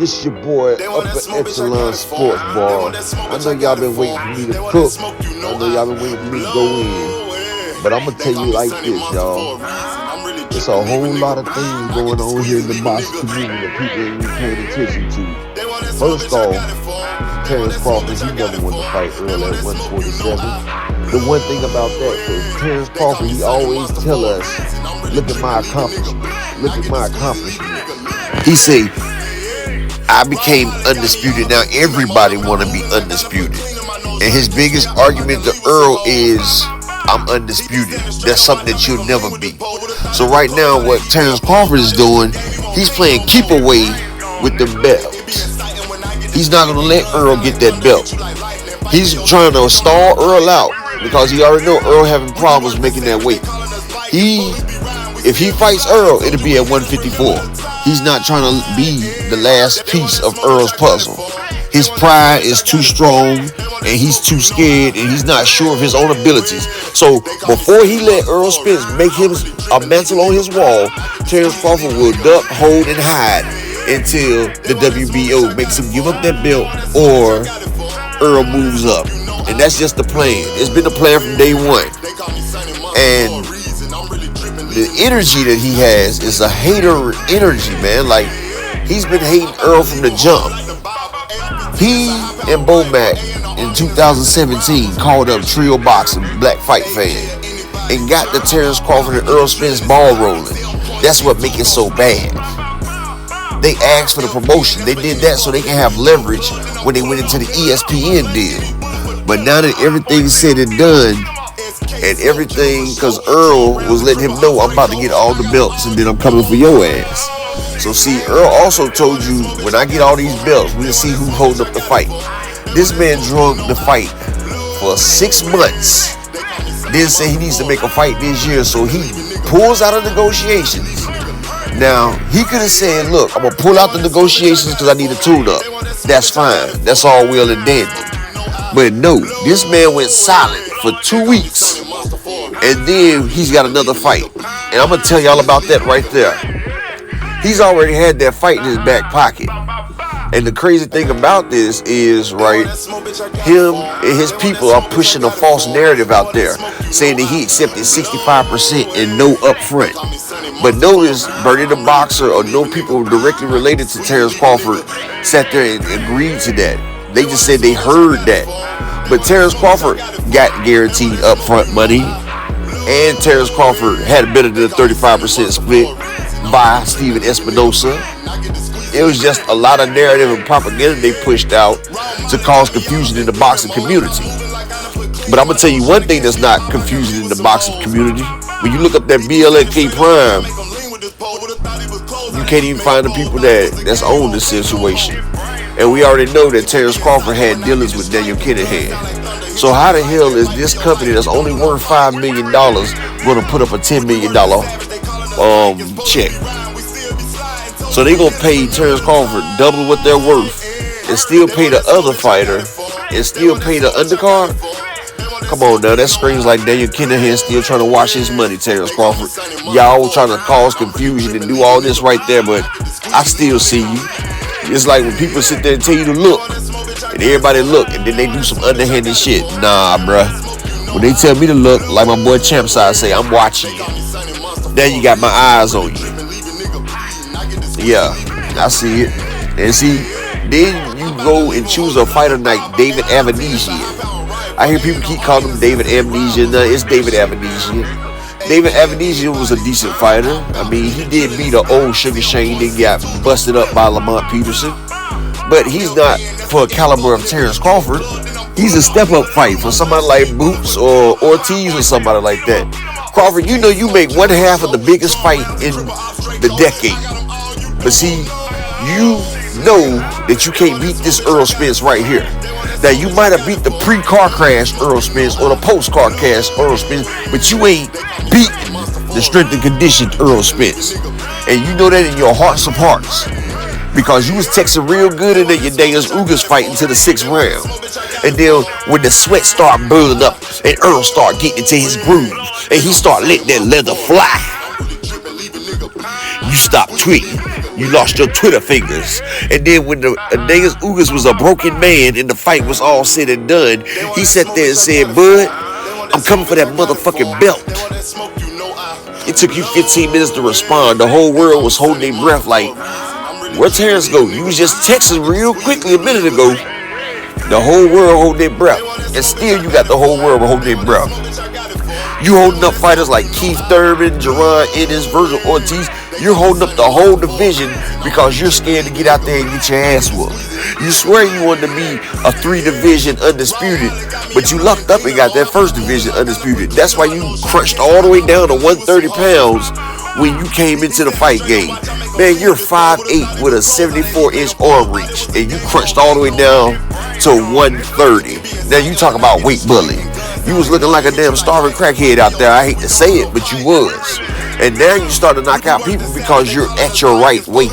This your boy, Upper Echelon Sports Bar. I know y'all been waiting for me to cook. I know y'all been waiting for me to go in. But I'm going to tell you like this, y'all. There's a whole lot of things going on here in the boxing community that people ain't even paying attention to. First off, Terrence Crawford, he never won the fight Errol at 147. The one thing about that, because Terrence Crawford, he always tell us, look at my accomplishment. Look at my accomplishment. He say, I became undisputed. Now everybody want to be undisputed. And his biggest argument to Errol is, I'm undisputed. That's something that you'll never be. So right now, what Terrence Crawford is doing, he's playing keep away with the belts. He's not going to let Errol get that belt. He's trying to stall Errol out because he already know Errol having problems making that weight. If he fights Errol, it'll be at 154. He's not trying to be the last piece of Errol's puzzle. His pride is too strong, and he's too scared, and he's not sure of his own abilities. So before he let Errol Spence make him a mantle on his wall, Terrence Crawford will duck, hold, and hide until the WBO makes him give up that belt or Errol moves up. And that's just the plan. It's been the plan from day one. And the energy that he has is a hater energy, man. Like, he's been hating Errol from the jump. He and Bomac in 2017 called up Trio Boxing, Black Fight Fan, and got the Terrence Crawford and Errol Spence ball rolling. That's what makes it so bad. They asked for the promotion. They did that so they can have leverage when they went into the ESPN deal. But now that everything's said and done, and everything, because Errol was letting him know, I'm about to get all the belts and then I'm coming for your ass. So see, Errol also told you, when I get all these belts, we'll see who's holding up the fight. This man drug the fight for 6 months. Then say he needs to make a fight this year, so he pulls out of negotiations. Now, he could have said, look, I'm going to pull out the negotiations because I need a tune-up. That's fine. That's all well and dandy. But no, this man went silent for 2 weeks. And then he's got another fight. And I'm going to tell y'all about that right there. He's already had that fight in his back pocket. And the crazy thing about this is, right, him and his people are pushing a false narrative out there, saying that he accepted 65% and no upfront. But notice, Bernie the Boxer or no people directly related to Terrence Crawford sat there and agreed to that. They just said they heard that. But Terrence Crawford got guaranteed upfront money, and Terrence Crawford had better than a 35% split by Steven Espinosa. It was just a lot of narrative and propaganda they pushed out to cause confusion in the boxing community. But I'm going to tell you one thing that's not confusing in the boxing community. When you look up that BLK Prime, you can't even find the people that's own this situation. And we already know that Terrence Crawford had dealings with Daniel Kinahan. So how the hell is this company that's only worth $5 million going to put up a $10 million check? So they going to pay Terrence Crawford double what they're worth and still pay the other fighter and still pay the undercard? Come on now, that screams like Daniel Kinahan still trying to wash his money, Terrence Crawford. Y'all trying to cause confusion and do all this right there, but I still see you. It's like when people sit there and tell you to look, and everybody look, and then they do some underhanded shit. Nah, bruh. When they tell me to look, like my boy Champside say, I'm watching you. Now you got my eyes on you. Yeah, I see it. And see, then you go and choose a fighter like David Amnesia. I hear people keep calling him David Amnesia. No, it's David Amnesia. David Amnesia was a decent fighter. I mean, he did beat an old Sugar Shane, then got busted up by Lamont Peterson. But he's not for a caliber of Terrence Crawford. He's a step-up fight for somebody like Boots or Ortiz or somebody like that. Crawford, you know you make one half of the biggest fight in the decade. But see, you know that you can't beat this Errol Spence right here. Now, you might have beat the pre-car crash Errol Spence or the post-car crash Errol Spence, but you ain't beaten the strength and conditioned Errol Spence. And you know that in your hearts of hearts. Because you was texting real good in your Daniels Ugas fight until the 6th round. And then when the sweat started building up and Errol started getting into his groove and he started letting that leather fly, you stopped tweeting. You lost your Twitter fingers. And then when the niggas Ugas was a broken man and the fight was all said and done, he sat there and said, "Bud, I'm coming for that motherfucking belt." It took you 15 minutes to respond. The whole world was holding their breath like, where Terrence go? You was just texting real quickly a minute ago. The whole world holding their breath. And still you got the whole world holding their breath. You holding up fighters like Keith Thurman, Jerron Ennis, Virgil Ortiz. You're holding up the whole division because you're scared to get out there and get your ass whooped. You swear you wanted to be a 3-division undisputed, but you lucked up and got that 1st division undisputed. That's why you crunched all the way down to 130 pounds when you came into the fight game. Man, you're 5'8" with a 74-inch arm reach, and you crunched all the way down to 130. Now you talk about weight bullying. You was looking like a damn starving crackhead out there. I hate to say it, but you was. And now you start to knock out people because you're at your right weight.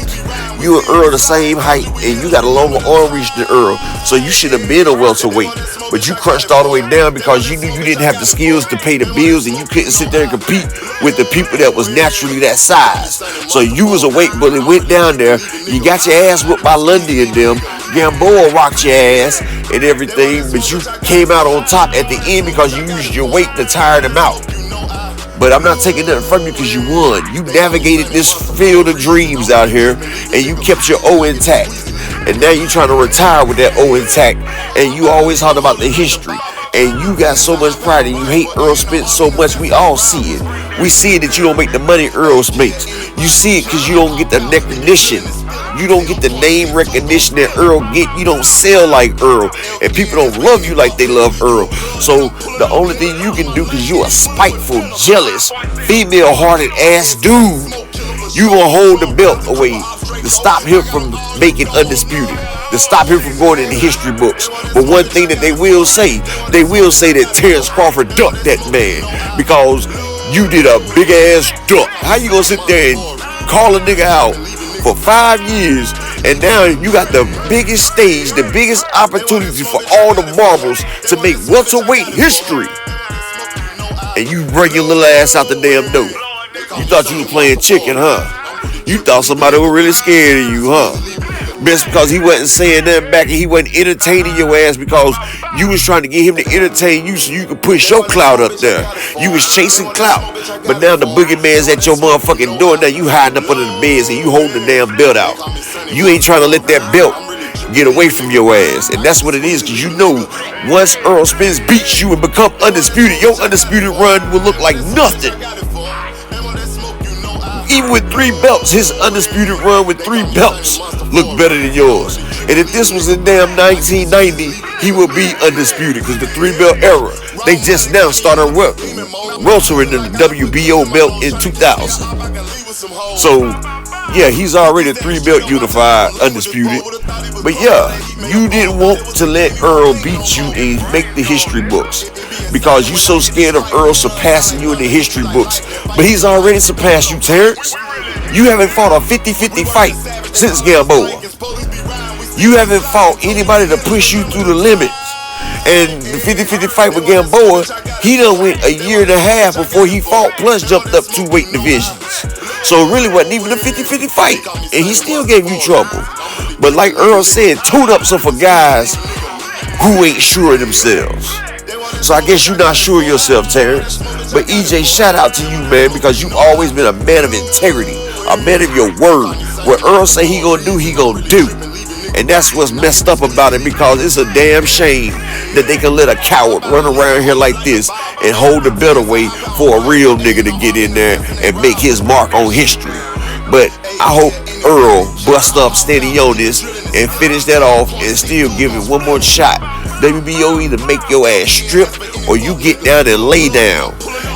You and Errol the same height, and you got a longer arm reach than Errol, so you should have been a welterweight. But you crunched all the way down because you knew you didn't have the skills to pay the bills, and you couldn't sit there and compete with the people that was naturally that size. So you was a weight bully, went down there, you got your ass whooped by Lundy and them. Gamboa rocked your ass and everything, but you came out on top at the end because you used your weight to tire them out. But I'm not taking nothing from you because you won. You navigated this field of dreams out here and you kept your O intact. And now you're trying to retire with that O intact, and you always talk about the history. And you got so much pride and you hate Errol Spence so much. We all see it. We see it that you don't make the money Errol makes. You see it because you don't get the recognition. You don't get the name recognition that Errol get. You don't sell like Errol. And people don't love you like they love Errol. So the only thing you can do, because you're a spiteful, jealous, female-hearted ass dude, you gonna hold the belt away to stop him from making Undisputed, to stop him from going in the history books. But one thing that they will say that Terrence Crawford ducked that man because you did a big ass duck. How you gonna sit there and call a nigga out for 5 years, and now you got the biggest stage, the biggest opportunity for all the marbles to make welterweight history, and you bring your little ass out the damn door? You thought you was playing chicken, huh? You thought somebody was really scared of you, huh? Just because he wasn't saying nothing back and he wasn't entertaining your ass because you was trying to get him to entertain you so you could push your clout up there. You was chasing clout. But now the boogeyman's at your motherfucking door. Now you hiding up under the beds and you holding the damn belt out. You ain't trying to let that belt get away from your ass. And that's what it is, because you know once Errol Spence beats you and become undisputed, your undisputed run will look like nothing. Even with 3 belts, his undisputed run with 3 belts look better than yours. And if this was in damn 1990, he would be undisputed, because the 3-belt era, they just now started weltering the WBO belt in 2000. So yeah, he's already 3-belt unified undisputed. But yeah, you didn't want to let Errol beat you and make the history books because you so scared of Errol surpassing you in the history books. But he's already surpassed you, Terrence. You haven't fought a 50-50 fight since Gamboa. You haven't fought anybody to push you through the limits. And the 50-50 fight with Gamboa, he done went a year and a half before he fought, plus jumped up 2 weight divisions. So it really wasn't even a 50-50 fight. And he still gave you trouble. But like Errol said, tune up some for guys who ain't sure of themselves. So I guess you're not sure of yourself, Terrence. But EJ, shout out to you, man, because you've always been a man of integrity, a man of your word. What Errol say he gonna do, he gonna do. And that's what's messed up about it, because it's a damn shame that they can let a coward run around here like this and hold the belt away for a real nigga to get in there and make his mark on history. But I hope Errol bust up steady on this and finish that off and still give it one more shot. WBO either make your ass strip or you get down and lay down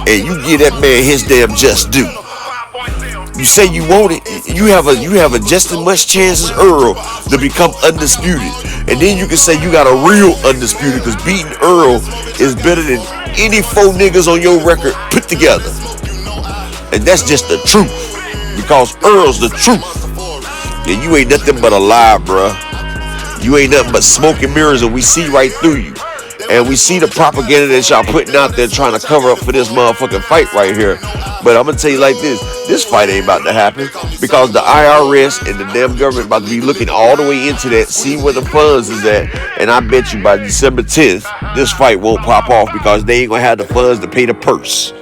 and you give that man his damn just due. You say you want it, you have a just as much chance as Errol to become undisputed. And then you can say you got a real undisputed, because beating Errol is better than any 4 niggas on your record put together. And that's just the truth, because Errol's the truth. And you ain't nothing but a lie, bruh. You ain't nothing but smoke and mirrors, and we see right through you. And we see the propaganda that y'all putting out there trying to cover up for this motherfucking fight right here. But I'm gonna tell you like this fight ain't about to happen because the IRS and the damn government about to be looking all the way into that, see where the funds is at, and I bet you by December 10th, this fight won't pop off because they ain't gonna have the funds to pay the purse.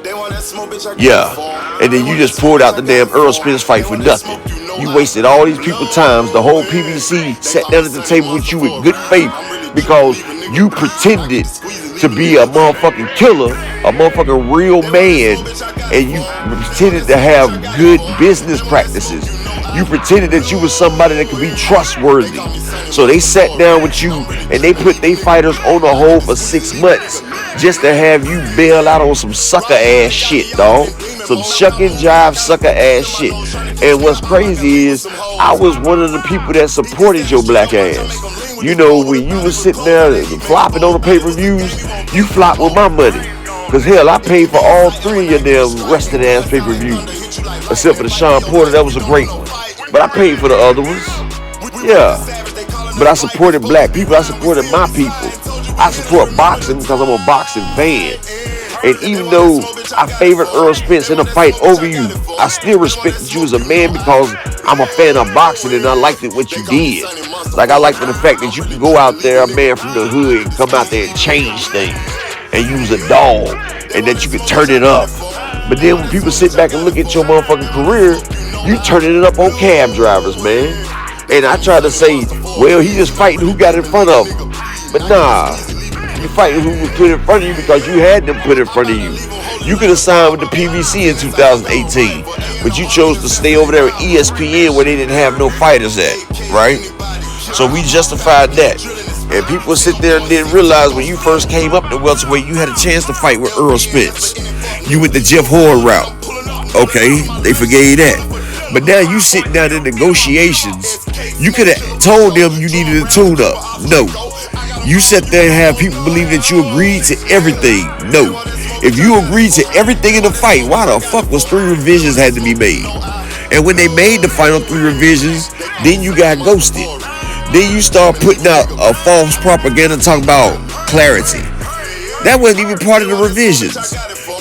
Yeah, and then you just pulled out the damn Errol Spence fight for nothing. You wasted all these people's times. The whole PBC sat down at the table with you with good faith because you pretended to be a motherfucking killer, a motherfucking real man, and you pretended to have good business practices. You pretended that you was somebody that could be trustworthy. So they sat down with you and they put their fighters on the hold for 6 months just to have you bail out on some sucker ass shit, dog. Some shuck and jive sucker ass shit. And what's crazy is I was one of the people that supported your black ass. You know, when you was sitting there flopping on the pay-per-views, you flopped with my money. Cause hell, I paid for all 3 of your damn rested ass pay-per-views. Except for the Sean Porter, that was a great one. But I paid for the other ones. Yeah. But I supported black people. I supported my people. I support boxing because I'm a boxing fan. And even though I favored Errol Spence in a fight over you, I still respected you as a man because I'm a fan of boxing and I liked it what you did. Like I liked the fact that you can go out there, a man from the hood, and come out there and change things and use a dog and that you can turn it up. But then when people sit back and look at your motherfucking career, you turning it up on cab drivers, man. And I try to say, well, he just fighting who got in front of him. But nah, you fighting who was put in front of you because you had them put in front of you. You could have signed with the PBC in 2018, but you chose to stay over there at ESPN where they didn't have no fighters at, right? So we justified that. And people sit there and didn't realize when you first came up to welterweight, you had a chance to fight with Errol Spence. You went the Jeff Horn route. Okay, they forgave that. But now you sitting down in negotiations, you could have told them you needed a tune-up. No. You sat there and have people believe that you agreed to everything. No. If you agreed to everything in the fight, why the fuck was 3 revisions had to be made? And when they made the final 3 revisions, then you got ghosted. Then you start putting out a false propaganda talking about clarity. That wasn't even part of the revisions.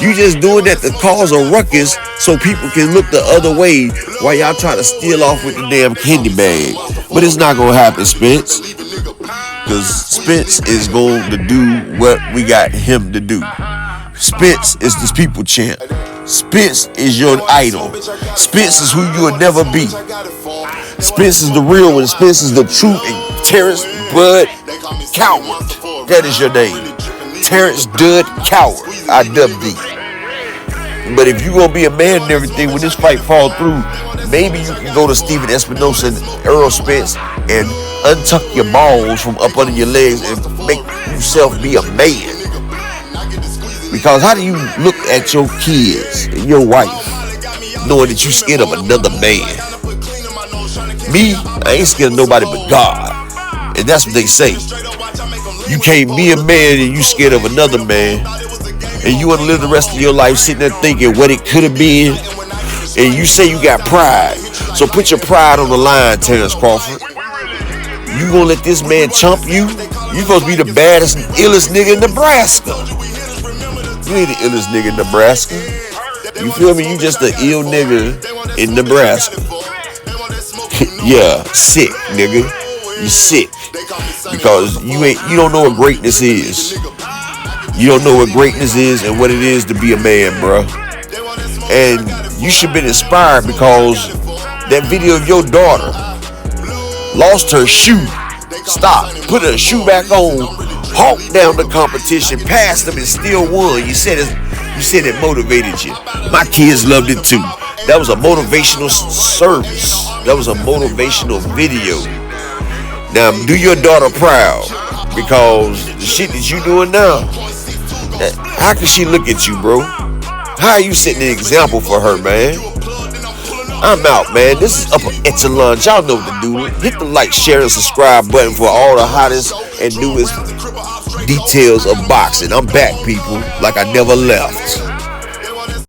You just doing that to cause a ruckus so people can look the other way while y'all trying to steal off with the damn candy bag. But it's not gonna happen, Spence. Because Spence is going to do what we got him to do. Spence is this people champ. Spence is your idol. Spence is who you will never be. Spence is the real one. Spence is the truth. And Terrence Bud Coward. That is your name. Terrence Dud Coward. I dubbed thee. But if you gonna be a man and everything, when this fight fall through, maybe you can go to Steven Espinosa and Errol Spence and untuck your balls from up under your legs and make yourself be a man. Because how do you look at your kids and your wife knowing that you're scared of another man? Me, I ain't scared of nobody but God. And that's what they say. You can't be a man and you scared of another man. And you want to live the rest of your life sitting there thinking what it could have been. And you say you got pride. So put your pride on the line, Terrence Crawford. You gonna let this man chump you? You supposed to be the baddest, illest nigga in Nebraska. You ain't the illest nigga in Nebraska. You feel me? You just the ill nigga in Nebraska. Yeah, sick, nigga. You sick. Because you don't know what greatness is. You don't know what greatness is and what it is to be a man, bro. And you should have been inspired because that video of your daughter lost her shoe. Stop. Put her shoe back on. Hawked down the competition. Passed them and still won. You said it motivated you. My kids loved it too. That was a motivational service. That was a motivational video. Now do your daughter proud because the shit that you doing now. How can she look at you, bro? How are you setting an example for her, man? I'm out, man. This is Upper Echelon. Y'all know what to do. Hit the like, share, and subscribe button for all the hottest and newest details of boxing. I'm back, people, like I never left.